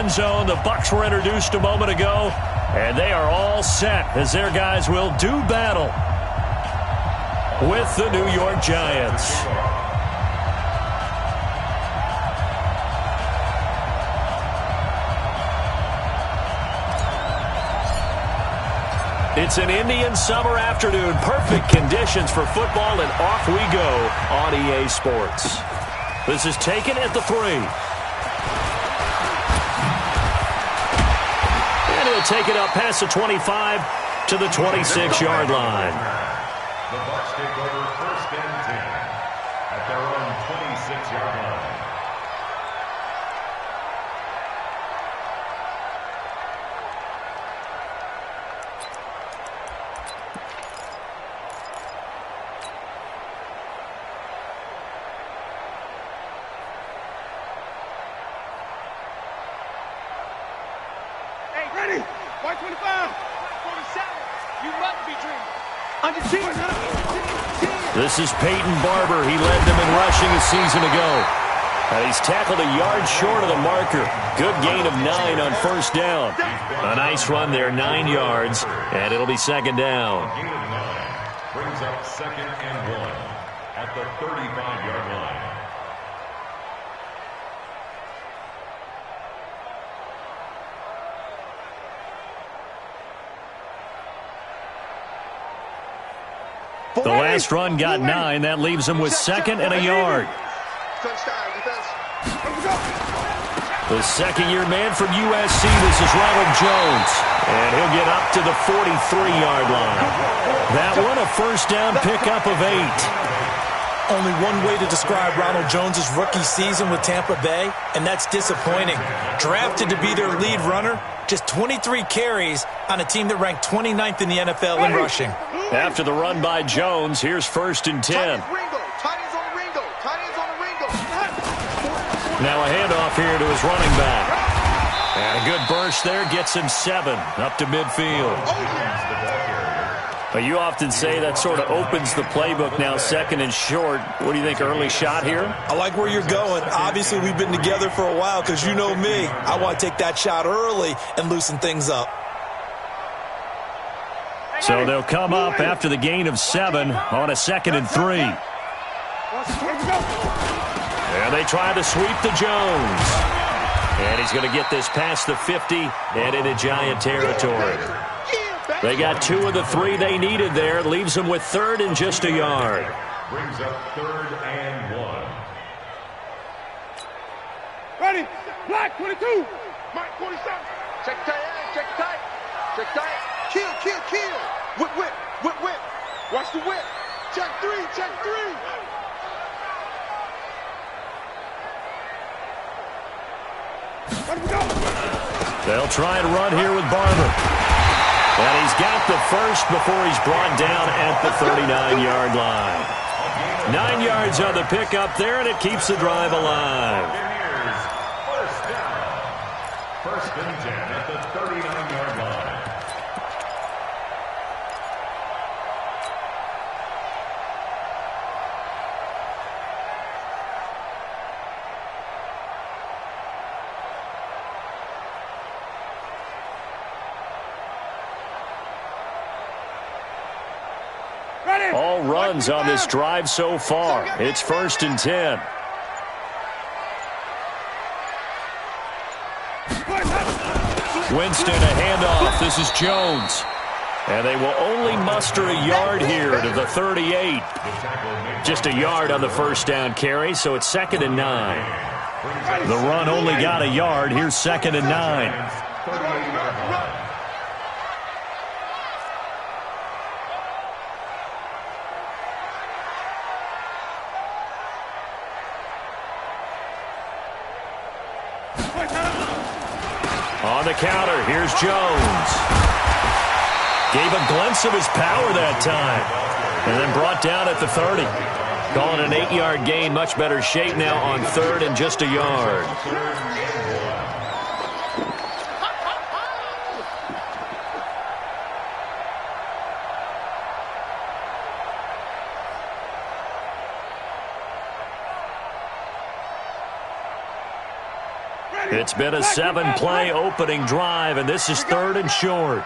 end zone. The Bucs were introduced a moment ago, and they are all set as their guys will do battle with the New York Giants. It's an Indian summer afternoon. Perfect conditions for football, and off we go on EA Sports. This is taken at the 3. And he'll take it up past the 25 to the 26-yard line. The Bucs take over 1st and 10 at their own 26-yard line. Ready? White 25. 47. You must be dreaming. Under 10. This is Peyton Barber. He led them in rushing a season ago. And he's tackled a yard short of the marker. Good gain of 9 on 1st down. A nice run there, 9 yards, and it'll be 2nd down. A gain of 9 brings up 2nd and 1 at the 35-yard line. The last run got 9. That leaves him with 2nd and a yard. The second-year man from USC, this is Ronald Jones. And he'll get up to the 43-yard line. That one a 1st down pickup of 8. Only one way to describe Ronald Jones' rookie season with Tampa Bay, and that's disappointing. Drafted to be their lead runner, just 23 carries on a team that ranked 29th in the NFL in rushing. After the run by Jones, here's 1st and 10. Now a handoff here to his running back. And a good burst there gets him 7 up to midfield. But you often say that sort of opens the playbook now, 2nd and short. What do you think, early shot here? I like where you're going. Obviously, we've been together for a while because you know me. I want to take that shot early and loosen things up. So they'll come up after the gain of 7 on a 2nd and 3. And they try to sweep to Jones. And he's going to get this past the 50 and into Giant territory. They got 2 of the 3 they needed there. Leaves them with 3rd and just a yard. Brings up 3rd and 1. Ready? Black 22. Mike 47. Check tight, check tight. Check tight. Kill, kill, kill. Whip, whip, whip, whip. Watch the whip. Check 3, check 3. Let him go. They'll try and run here with Barber. And he's got the 1st before he's brought down at the 39-yard line. 9 yards on the pickup there, and it keeps the drive alive. Buccaneers, 1st down. 1st and 10 at the 39-yard line. All runs on this drive so far. It's 1st and 10. Winston, a handoff. This is Jones. And they will only muster a yard here to the 38. Just a yard on the 1st down carry, so it's 2nd and 9. The run only got a yard. Here's 2nd and 9. On the counter, here's Jones. Gave a glimpse of his power that time. And then brought down at the 30. Calling an 8-yard gain. Much better shape now on 3rd and just a yard. It's been a 7-play opening drive, and this is 3rd and short.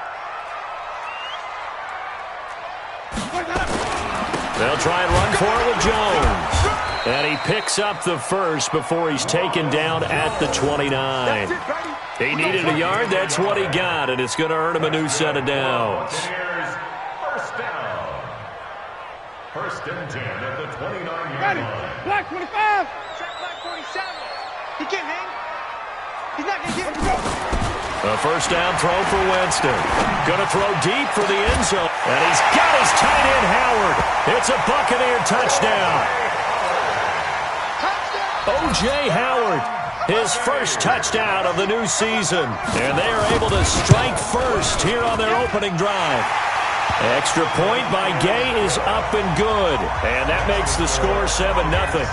They'll try and run for it with Jones. And he picks up the first before he's taken down at the 29. He needed a yard. That's what he got, and it's going to earn him a new set of downs. First down. 1st and 10 at the 29-yard line. Black 25. Check black 47. He can't hang. He's not going to get it. A first down throw for Winston. Going to throw deep for the end zone. And he's got his tight end, Howard. It's a Buccaneer touchdown. O.J. Howard, his first touchdown of the new season. And they are able to strike first here on their opening drive. Extra point by Gay is up and good. And that makes the score 7-0.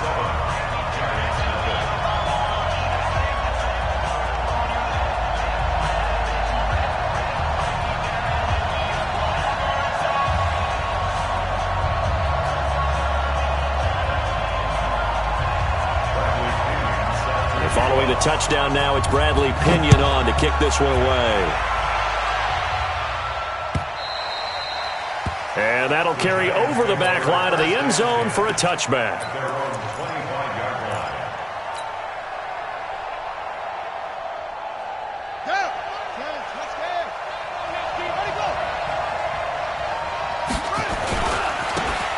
Following the touchdown now, it's Bradley Pinion on to kick this one away. And that'll carry over the back line of the end zone for a touchback.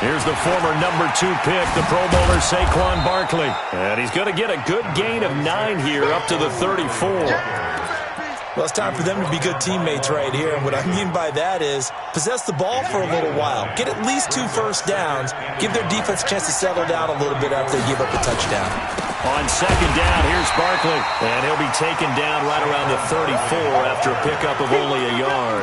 Here's the former number 2 pick, the Pro Bowler Saquon Barkley. And he's going to get a good gain of 9 here up to the 34. Well, it's time for them to be good teammates right here. And what I mean by that is possess the ball for a little while. Get at least 2 first downs. Give their defense a chance to settle down a little bit after they give up a touchdown. On 2nd down, here's Barkley. And he'll be taken down right around the 34 after a pickup of only a yard.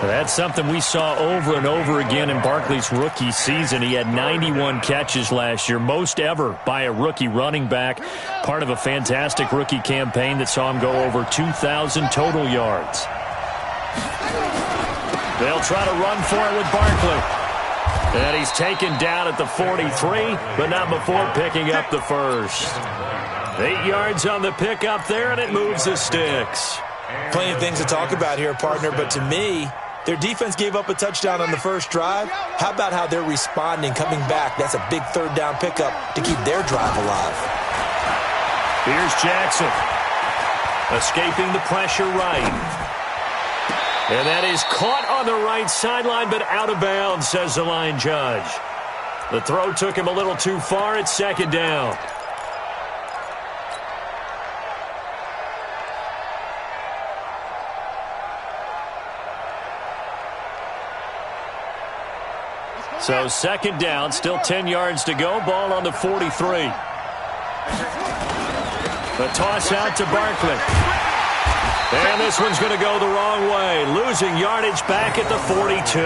That's something we saw over and over again in Barkley's rookie season. He had 91 catches last year, most ever by a rookie running back. Part of a fantastic rookie campaign that saw him go over 2,000 total yards. They'll try to run for it with Barkley. And he's taken down at the 43, but not before picking up the first. 8 yards on the pickup there, and it moves the sticks. Plenty of things to talk about here, partner, but to me, their defense gave up a touchdown on the first drive. How about how they're responding, coming back? That's a big 3rd down pickup to keep their drive alive. Here's Jackson. Escaping the pressure right. And that is caught on the right sideline, but out of bounds, says the line judge. The throw took him a little too far. It's 2nd down. So 2nd down, still 10 yards to go. Ball on the 43. The toss out to Barkley. And this one's going to go the wrong way. Losing yardage back at the 42.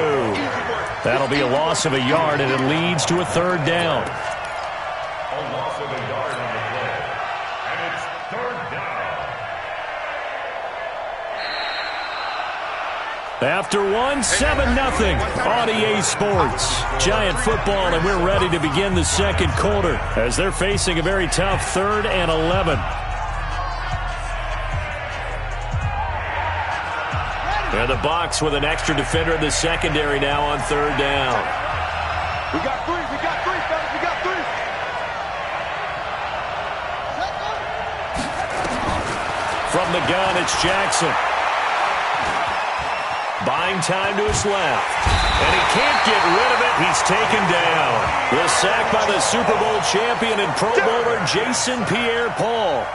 That'll be a loss of a yard, and it leads to a 3rd down. A loss of a yard on the play. And it's 3rd down. After 7-0 on EA Sports. Giant football, and we're ready to begin the 2nd quarter as they're facing a very tough 3rd and 11. And the box with an extra defender in the secondary now on 3rd down. We got 3, fellas, we got 3. From the gun, it's Jackson. Buying time to his left. And he can't get rid of it. He's taken down. The sack by the Super Bowl champion and Pro Bowler Jason Pierre-Paul.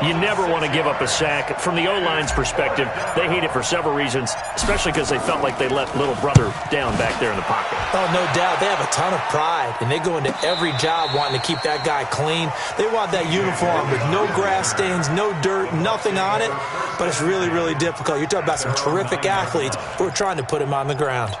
You never want to give up a sack. From the O-line's perspective, they hate it for several reasons, especially because they felt like they let little brother down back there in the pocket. Oh, no doubt. They have a ton of pride, and they go into every job wanting to keep that guy clean. They want that uniform with no grass stains, no dirt, nothing on it, but it's really, really difficult. You're talking about some terrific athletes who are trying to put him on the ground.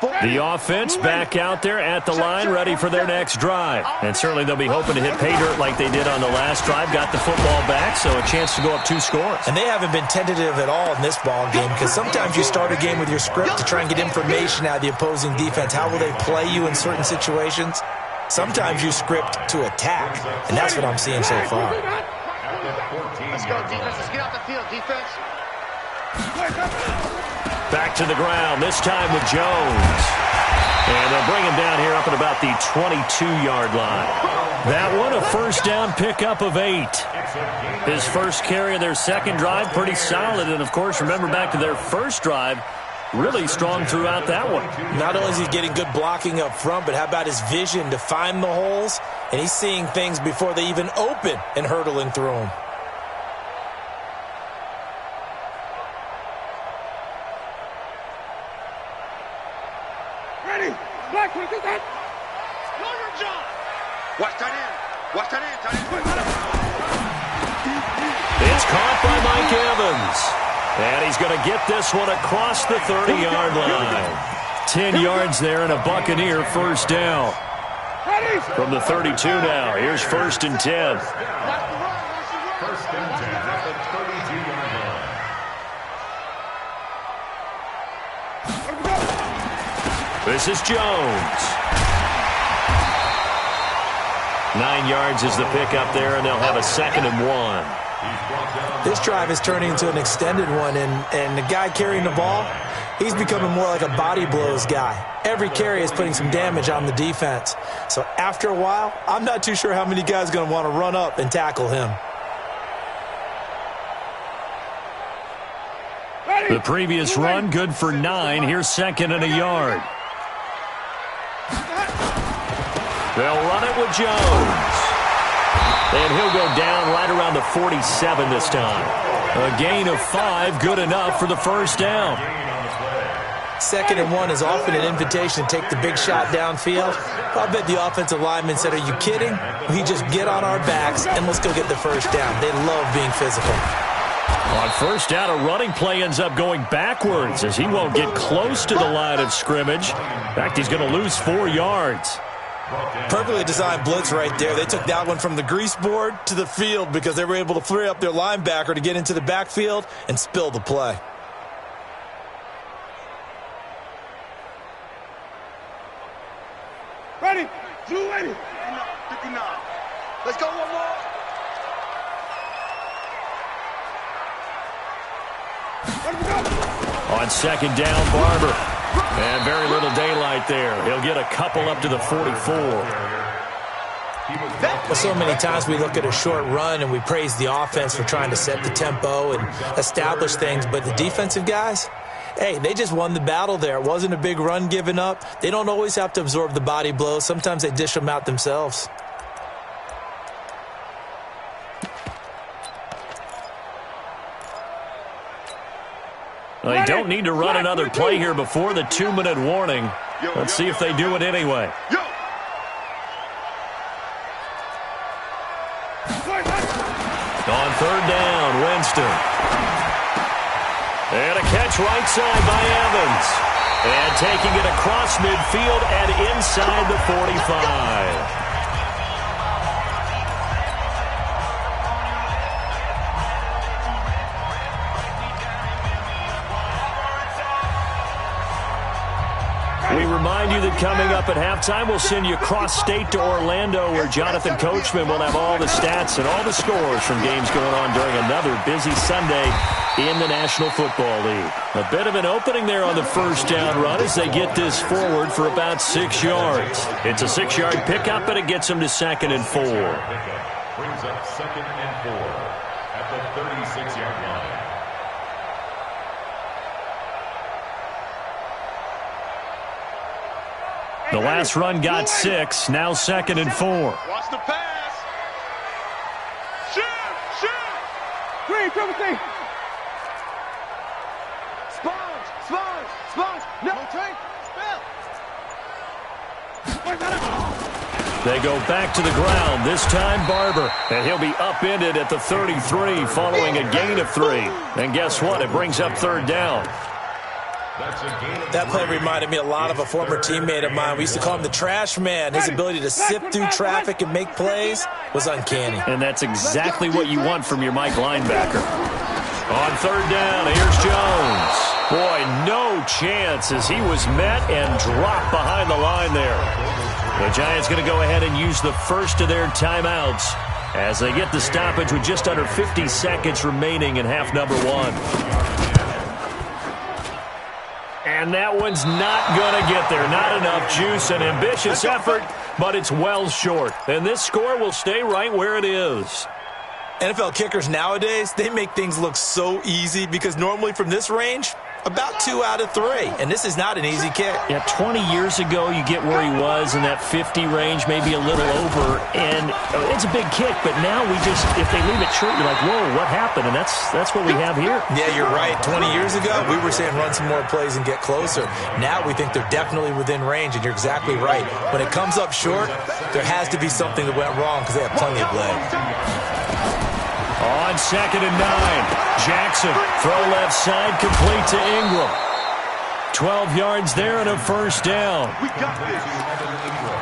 The offense back out there at the line, ready for their next drive. And certainly they'll be hoping to hit pay dirt like they did on the last drive. Got the football back, so a chance to go up 2 scores. And they haven't been tentative at all in this ball game, because sometimes you start a game with your script to try and get information out of the opposing defense. How will they play you in certain situations? Sometimes you script to attack, and that's what I'm seeing so far. Let's go, defense. Let's get off the field, defense. Back to the ground, this time with Jones. And they'll bring him down here up at about the 22-yard line. That one, a first down pickup of 8. His first carry of their second drive, pretty solid. And, of course, remember back to their first drive, really strong throughout that one. Not only is he getting good blocking up front, but how about his vision to find the holes? And he's seeing things before they even open and hurdling through them. Ready. Black, what is that? Know your job. Watch that in. Watch that in. It's caught by Mike Evans. And he's going to get this one across the 30-yard line. 10 yards there and a Buccaneer first down. From the 32 now, here's 1st and 10. 1st and 10 at the 32-yard line. This is Jones. 9 yards is the pickup there, and they'll have a 2nd and 1. This drive is turning into an extended one, and the guy carrying the ball, he's becoming more like a body blows guy. Every carry is putting some damage on the defense. So after a while, I'm not too sure how many guys are going to want to run up and tackle him. The previous run, good for 9. Here's 2nd and a yard. They'll run it with Jones. And he'll go down right around the 47 this time. A gain of 5, good enough for the first down. 2nd and 1 is often an invitation to take the big shot downfield. I bet the offensive lineman said, are you kidding? We just get on our backs and let's go get the first down. They love being physical. On first down, a running play ends up going backwards as he won't get close to the line of scrimmage. In fact, he's going to lose 4 yards. Perfectly designed blitz right there. They took that one from the grease board to the field because they were able to free up their linebacker to get into the backfield and spill the play. Ready. Drew, ready. 59. Let's go one more. On 2nd down, Barber. And very little daylight there. He'll get a couple up to the 44. Well, so many times we look at a short run and we praise the offense for trying to set the tempo and establish things, but the defensive guys, hey, they just won the battle there. It wasn't a big run given up. They don't always have to absorb the body blows. Sometimes they dish them out themselves. Well, they don't need to run another play here before the 2-minute warning. Let's see if they do it anyway. On 3rd down, Winston. And a catch right side by Evans. And taking it across midfield and inside the 45. We remind you that coming up at halftime, we'll send you cross-state to Orlando, where Jonathan Coachman will have all the stats and all the scores from games going on during another busy Sunday in the National Football League. A bit of an opening there on the first down run as they get this forward for about 6 yards. It's a 6-yard pickup, and it gets them to 2nd and 4. Brings up 2nd and 4 at the 36-yard line. The last run got 6, now 2nd and 4. Watch the pass. Shoot! Green, triple C. Sponge. No tank. They go back to the ground, this time Barber. And he'll be upended at the 33 following a gain of 3. And guess what? It brings up 3rd down. That play reminded me a lot of a former teammate of mine. We used to call him the trash man. His ability to sift through traffic and make plays was uncanny. And that's exactly what you want from your Mike linebacker. On 3rd down, here's Jones. Boy, no chance as he was met and dropped behind the line there. The Giants going to go ahead and use the first of their timeouts as they get the stoppage with just under 50 seconds remaining in half number one. And that one's not going to get there. Not enough juice. An ambitious effort, but it's well short. And this score will stay right where it is. NFL kickers nowadays, they make things look so easy because normally from this range, about 2 out of 3. And this is not an easy kick. Yeah, 20 years ago, you get where he was in that 50 range, maybe a little over. And it's a big kick, but now we just, if they leave it short, you're like, whoa, what happened? And that's what we have here. Yeah, you're right. 20 years ago, we were saying run some more plays and get closer. Now we think they're definitely within range, and you're exactly right. When it comes up short, there has to be something that went wrong because they have plenty of leg. On 2nd and 9, Jackson, throw left side, complete to Ingram. 12 yards there and a first down.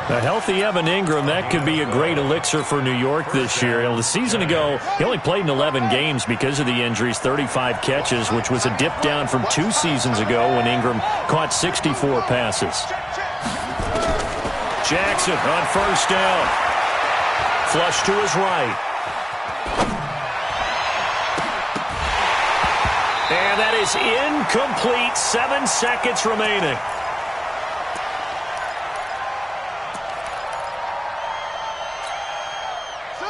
A healthy Evan Ingram, that could be a great elixir for New York this year. The season ago, he only played in 11 games because of the injuries, 35 catches, which was a dip down from 2 seasons ago when Ingram caught 64 passes. Jackson on first down. Flush to his right. And that is incomplete. 7 seconds remaining.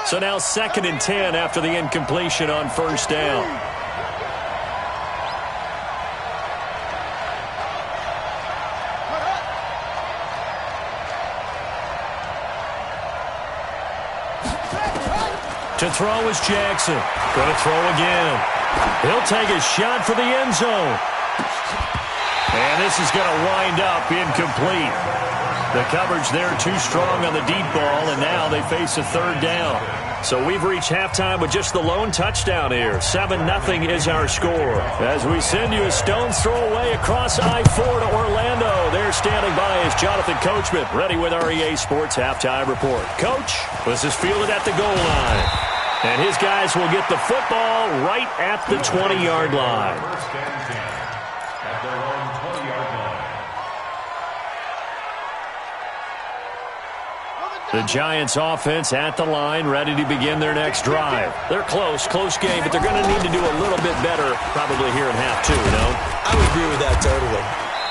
So now 2nd and 10 after the incompletion on first down. To throw is Jackson. Going to throw again. He'll take a shot for the end zone. And this is going to wind up incomplete. The coverage there too strong on the deep ball, and now they face a third down. So we've reached halftime with just the lone touchdown here. 7-0 is our score. As we send you a stone's throw away across I-4 to Orlando. There standing by is Jonathan Coachman, ready with REA Sports Halftime Report. Coach, this is fielded at the goal line. And his guys will get the football right at the 20-yard line. First and 10 at their own 20-yard line. The Giants offense at the line, ready to begin their next drive. They're close game, but they're going to need to do a little bit better probably here in half two, you know? I would agree with that totally.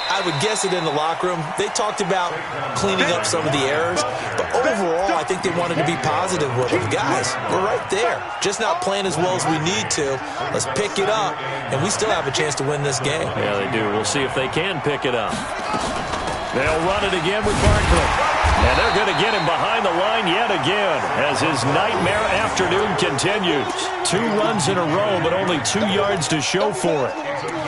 I would guess it in the locker room. They talked about cleaning up some of the errors, but overall, I think they wanted to be positive with them. Guys, we're right there. Just not playing as well as we need to. Let's pick it up, and we still have a chance to win this game. Yeah, they do. We'll see if they can pick it up. They'll run it again with Barkley. And they're going to get him behind the line yet again as his nightmare afternoon continues. 2 runs in a row, but only 2 yards to show for it.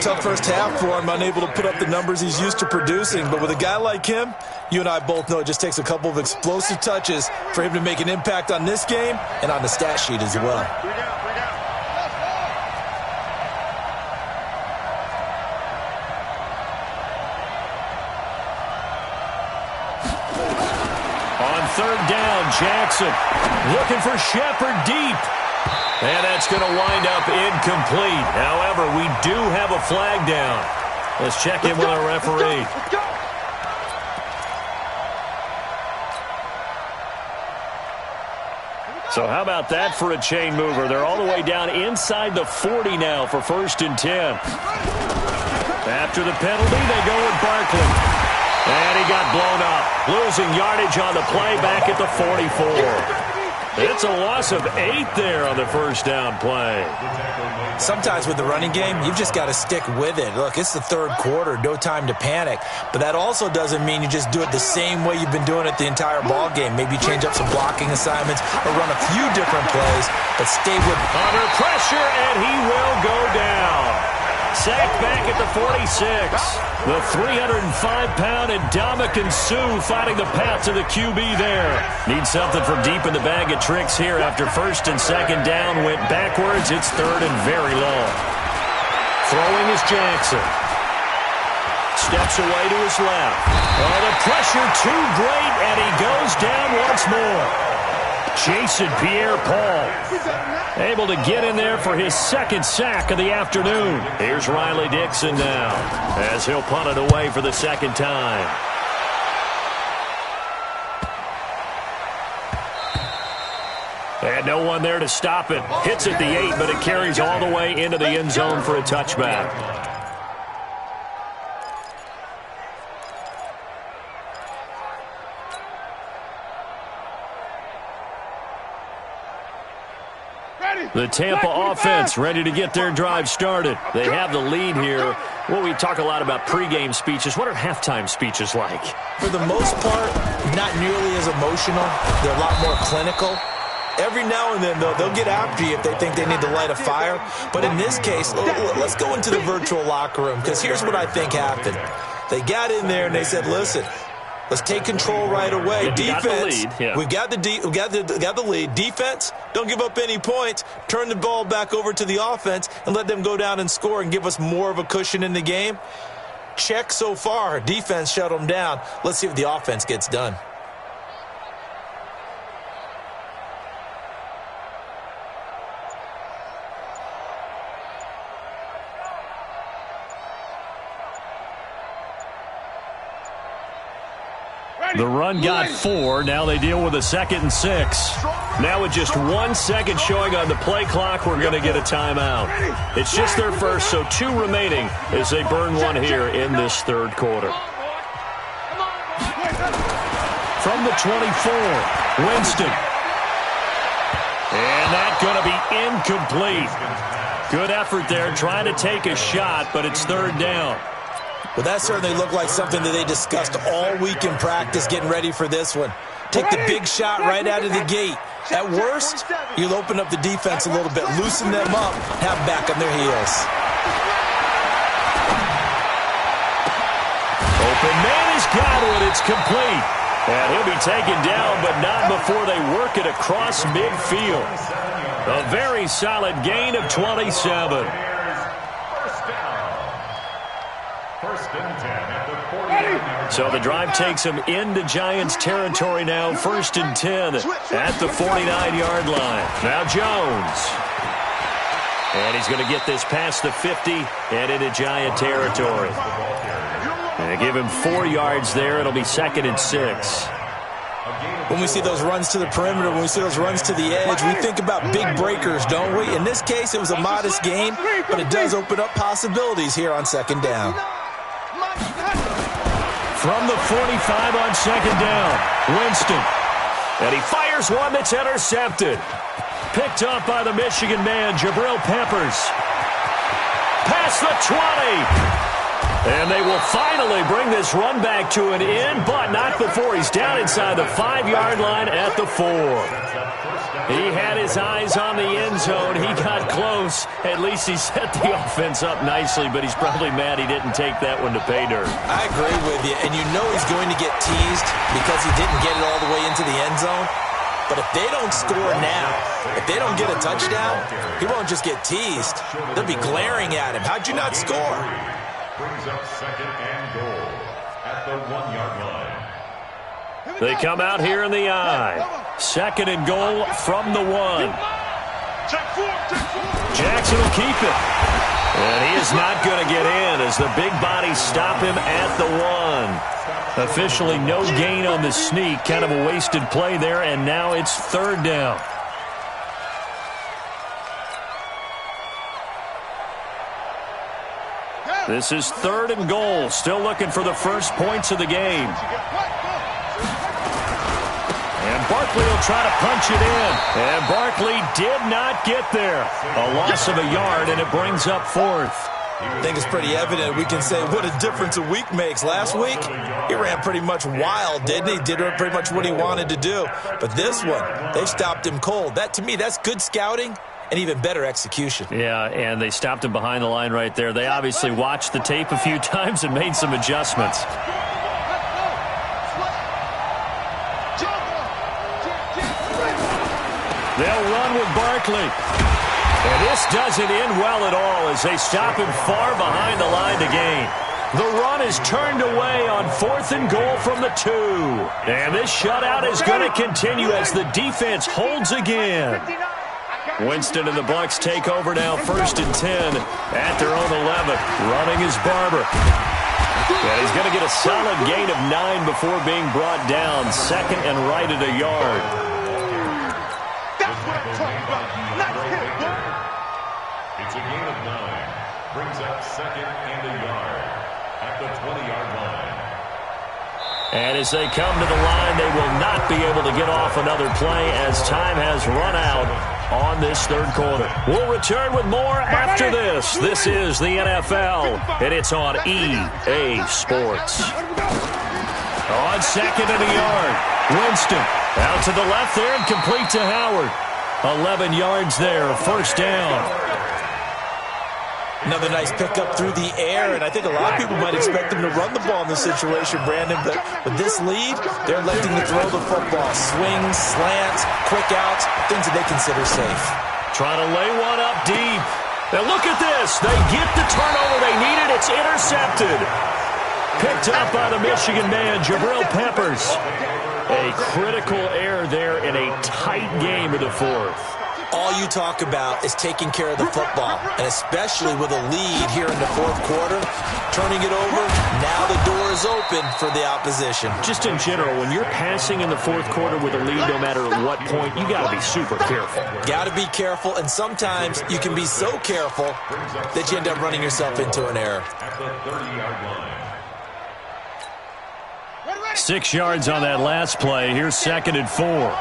Tough first half for him, unable to put up the numbers he's used to producing. But with a guy like him, you and I both know it just takes a couple of explosive touches for him to make an impact on this game and on the stat sheet as well. On third down, Jackson looking for Shepard deep. And that's going to wind up incomplete. However, we do have a flag down. Let's check in with our referee. So how about that for a chain mover? They're all the way down inside the 40 now for 1st and 10. After the penalty, they go with Barkley. And he got blown up. Losing yardage on the play back at the 44. It's a loss of 8 there on the first down play. Sometimes with the running game, you've just got to stick with it. Look, it's the third quarter, no time to panic. But that also doesn't mean you just do it the same way you've been doing it the entire ball game. Maybe change up some blocking assignments or run a few different plays, but stay with it. Under pressure, and he will go down. Sacked back at the 46. The 305-pound Ndamukong Suh fighting the path to the QB there. Needs something from deep in the bag of tricks here after 1st and 2nd down. Went backwards. It's 3rd and very long. Throwing is Jackson. Steps away to his left. Oh, the pressure too great, and he goes down once more. Jason Pierre-Paul able to get in there for his 2nd sack of the afternoon. Here's Riley Dixon now as he'll punt it away for the 2nd time. And no one there to stop it. Hits at the 8, but it carries all the way into the end zone for a touchback. The Tampa offense ready to get their drive started. They have the lead here. Well, we talk a lot about pregame speeches. What are halftime speeches like? For the most part, not nearly as emotional. They're a lot more clinical. Every now and then, though, they'll get after you if they think they need to light a fire. But in this case, let's go into the virtual locker room, because here's what I think happened. They got in there and they said, listen, let's take control right away. Defense, we got the lead. Defense, don't give up any points. Turn the ball back over to the offense and let them go down and score and give us more of a cushion in the game. Check so far. Defense shut them down. Let's see if the offense gets done. The run got 4. Now they deal with a 2nd and 6. Now with just 1 second showing on the play clock, we're going to get a timeout. It's just their first, so 2 remaining as they burn one here in this third quarter. From the 24, Winston. And that's going to be incomplete. Good effort there, trying to take a shot, but it's third down. Well, that certainly looked like something that they discussed all week in practice getting ready for this one. Take the big shot right out of the gate. At worst, you'll open up the defense a little bit, loosen them up, have them back on their heels. Open man has got it. It's complete. And he'll be taken down, but not before they work it across midfield. A very solid gain of 27. So the drive takes him into Giants territory now. 1st and 10 at the 49-yard line. Now Jones. And he's going to get this past the 50 and into Giant territory. And give him 4 yards there. It'll be 2nd and 6. When we see those runs to the perimeter, when we see those runs to the edge, we think about big breakers, don't we? In this case, it was a modest gain, but it does open up possibilities here on 2nd down. From the 45 on 2nd down, Winston. And he fires one that's intercepted. Picked up by the Michigan man, Jabril Peppers. Past the 20. And they will finally bring this run back to an end, but not before he's down inside the 5-yard line at the 4. He had his eyes on the end zone. He got close. At least he set the offense up nicely, but he's probably mad he didn't take that one to pay dirt. I agree with you, and you know he's going to get teased because he didn't get it all the way into the end zone. But if they don't score now, if they don't get a touchdown, he won't just get teased. They'll be glaring at him. How'd you not score? Brings up 2nd and goal at the 1-yard line. They come out here in the I. 2nd and goal from the 1. Jackson will keep it. And he is not going to get in as the big bodies stop him at the 1. Officially no gain on the sneak. Kind of a wasted play there, and now it's 3rd down. This is 3rd and goal. Still looking for the first points of the game. And Barkley will try to punch it in. And Barkley did not get there. A loss of a yard, and it brings up 4th. I think it's pretty evident. We can say what a difference a week makes. Last week, he ran pretty much wild, didn't he? Did pretty much what he wanted to do. But this one, they stopped him cold. That, to me, that's good scouting and even better execution. Yeah, and they stopped him behind the line right there. They obviously watched the tape a few times and made some adjustments. They'll run with Barkley. And this doesn't end well at all as they stop him far behind the line to gain. The run is turned away on 4th and goal from the 2. And this shutout is going to continue as the defense holds again. Winston and the Bucs take over now, 1st and 10 at their own 11. Running is Barber. And he's going to get a solid gain of 9 before being brought down. 2nd and right at a yard. It's a gain of 9. Brings up 2nd and a yard at the 20-yard line. And as they come to the line, they will not be able to get off another play as time has run out on this third quarter. We'll return with more after this. This is the NFL, and it's on EA Sports. On 2nd and a yard, Winston out to the left there and complete to Howard. 11 yards there, first down. Another nice pickup through the air, and I think a lot of people might expect them to run the ball in this situation, Brandon, but with this lead, they're electing to throw the football. Swings, slants, quick outs, things that they consider safe. Trying to lay one up deep. Now look at this. They get the turnover they needed. It's intercepted. Picked up by the Michigan man, Jabril Peppers. A critical error there in a tight game of the fourth. All you talk about is taking care of the football, and especially with a lead here in the fourth quarter, turning it over, now the door is open for the opposition. Just in general, when you're passing in the fourth quarter with a lead, no matter at what point, you got to be super careful. Got to be careful, and sometimes you can be so careful that you end up running yourself into an error. At the 30-yard line. 6 yards on that last play. Here's 2nd and 4.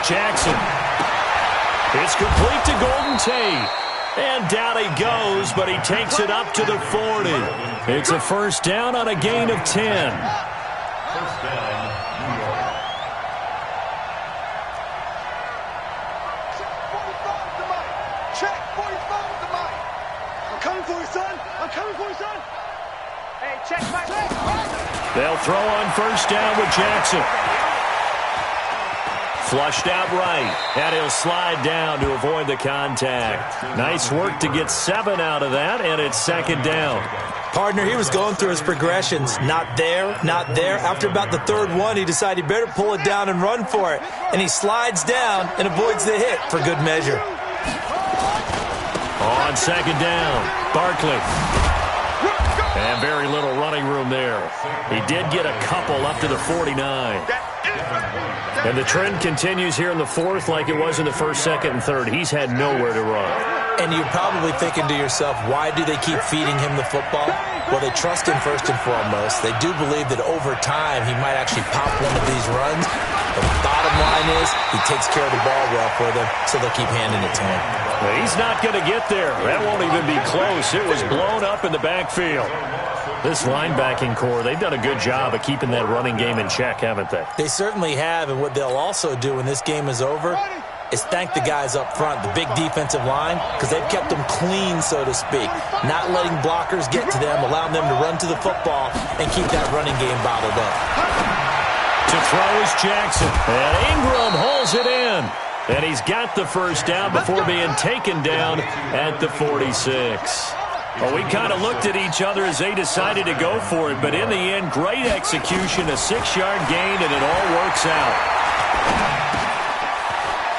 Jackson. It's complete to Golden Tate. And down he goes, but he takes it up to the 40. It's a first down on a gain of 10. First down, New York. Check, 45 with the mic. I'm coming for you, son. I'm coming for you, son. Hey, check, Mike. They'll throw on first down with Jackson. Flushed out right, and he'll slide down to avoid the contact. Nice work to get 7 out of that, and it's 2nd down. Partner, he was going through his progressions. Not there, not there. After about the third one, he decided he better pull it down and run for it. And he slides down and avoids the hit for good measure. On 2nd down, Barkley. And very little running room there. He did get a couple up to the 49. And the trend continues here in the fourth like it was in the first, second, and third. He's had nowhere to run. And you're probably thinking to yourself, why do they keep feeding him the football? Well, they trust him first and foremost. They do believe that over time he might actually pop one of these runs. But the bottom line is he takes care of the ball well for them, so they'll keep handing it to him. Well, he's not going to get there. That won't even be close. It was blown up in the backfield. This linebacking core, they've done a good job of keeping that running game in check, haven't they? They certainly have, and what they'll also do when this game is over is thank the guys up front, the big defensive line, because they've kept them clean, so to speak. Not letting blockers get to them, allowing them to run to the football and keep that running game bottled up. To throw is Jackson, and Ingram holds it in. And he's got the first down before being taken down at the 46. Well, we kind of looked at each other as they decided to go for it, but in the end, great execution, a 6-yard gain, and it all works out.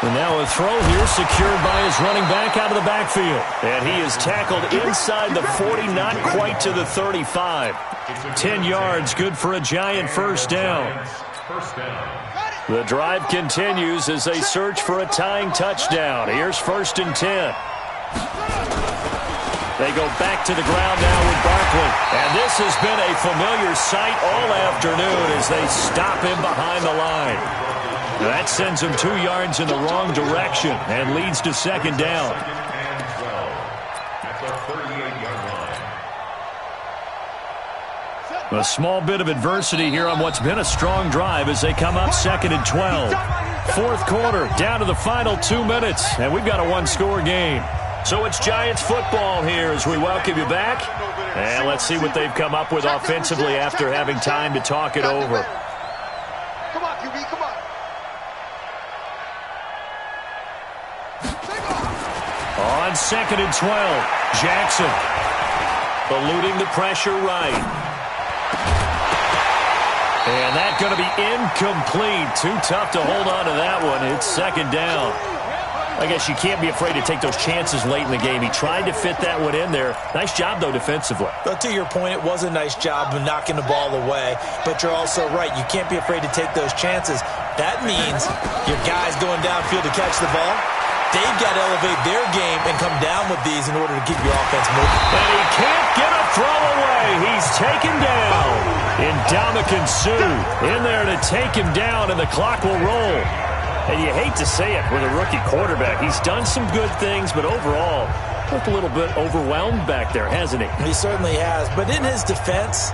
And now a throw here secured by his running back out of the backfield. And he is tackled inside the 40, not quite to the 35. 10 yards, good for a Giant first down. The drive continues as they search for a tying touchdown. Here's 1st and 10. They go back to the ground now with Barkley. And this has been a familiar sight all afternoon as they stop him behind the line. That sends him 2 yards in the wrong direction and leads to 2nd down. A small bit of adversity here on what's been a strong drive as they come up 2nd and 12. Fourth quarter, down to the final 2 minutes, and we've got a one-score game. So it's Giants football here as we welcome you back. And let's see what they've come up with offensively after having time to talk it over. Come on, QB, come on. On 2nd and 12, Jackson eluding the pressure right. And that's going to be incomplete. Too tough to hold on to that one. It's 2nd down. I guess you can't be afraid to take those chances late in the game. He tried to fit that one in there. Nice job, though, defensively. But to your point, it was a nice job of knocking the ball away. But you're also right. You can't be afraid to take those chances. That means your guy's going downfield to catch the ball. They've got to elevate their game and come down with these in order to keep your offense moving. And he can't get a throw away. He's taken down. Ndamukong Suh in there to take him down, and the clock will roll. And you hate to say it with a rookie quarterback. He's done some good things, but overall, looked a little bit overwhelmed back there, hasn't he? He certainly has. But in his defense,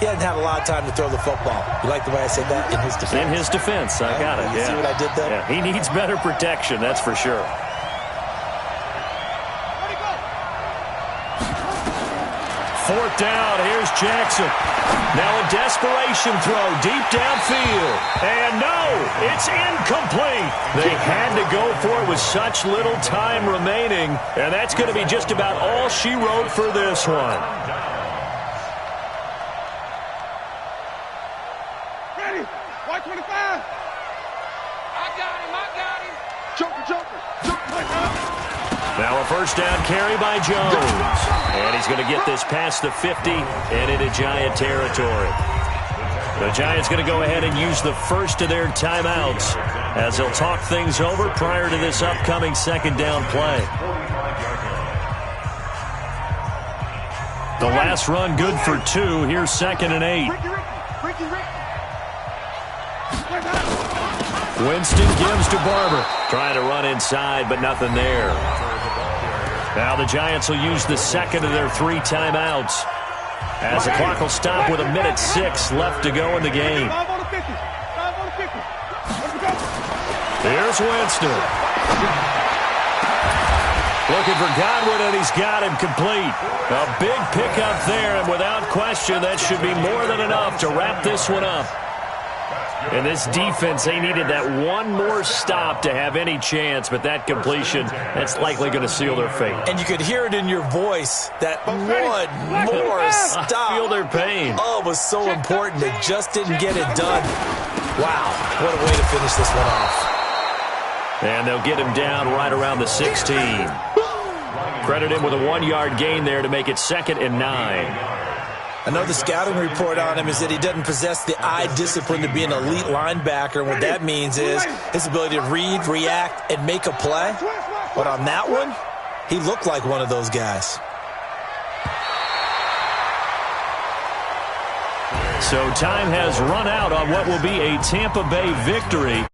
he hasn't had a lot of time to throw the football. You like the way I said that? In his defense. In his defense. I got it. You see what I did there? Yeah, he needs better protection, that's for sure. Fourth down, here's Jackson. Now a desperation throw deep downfield. And no, it's incomplete. They had to go for it with such little time remaining. And that's going to be just about all she wrote for this one. Ready? White 25. I got him. Joker. Now a first down carry by Jones. And he's going to get this past the 50 and into Giant territory. The Giants going to go ahead and use the first of their timeouts as they'll talk things over prior to this upcoming second down play. The last run good for 2. Here's 2nd and 8. Winston gives to Barber. Trying to run inside, but nothing there. Now the Giants will use the second of their 3 timeouts as the clock will stop with 1:06 left to go in the game. Here's Winston. Looking for Godwin, and he's got him complete. A big pickup there, and without question, that should be more than enough to wrap this one up. And this defense, they needed that one more stop to have any chance, but that completion, that's likely going to seal their fate. And you could hear it in your voice, that one more stop. I feel their pain. Oh, it was so important. They just didn't get it done. Wow, what a way to finish this one off. And they'll get him down right around the 16. Credit him with a 1-yard gain there to make it 2nd and 9. I know the scouting report on him is that he doesn't possess the eye discipline to be an elite linebacker. And what that means is his ability to read, react, and make a play. But on that one, he looked like one of those guys. So time has run out on what will be a Tampa Bay victory.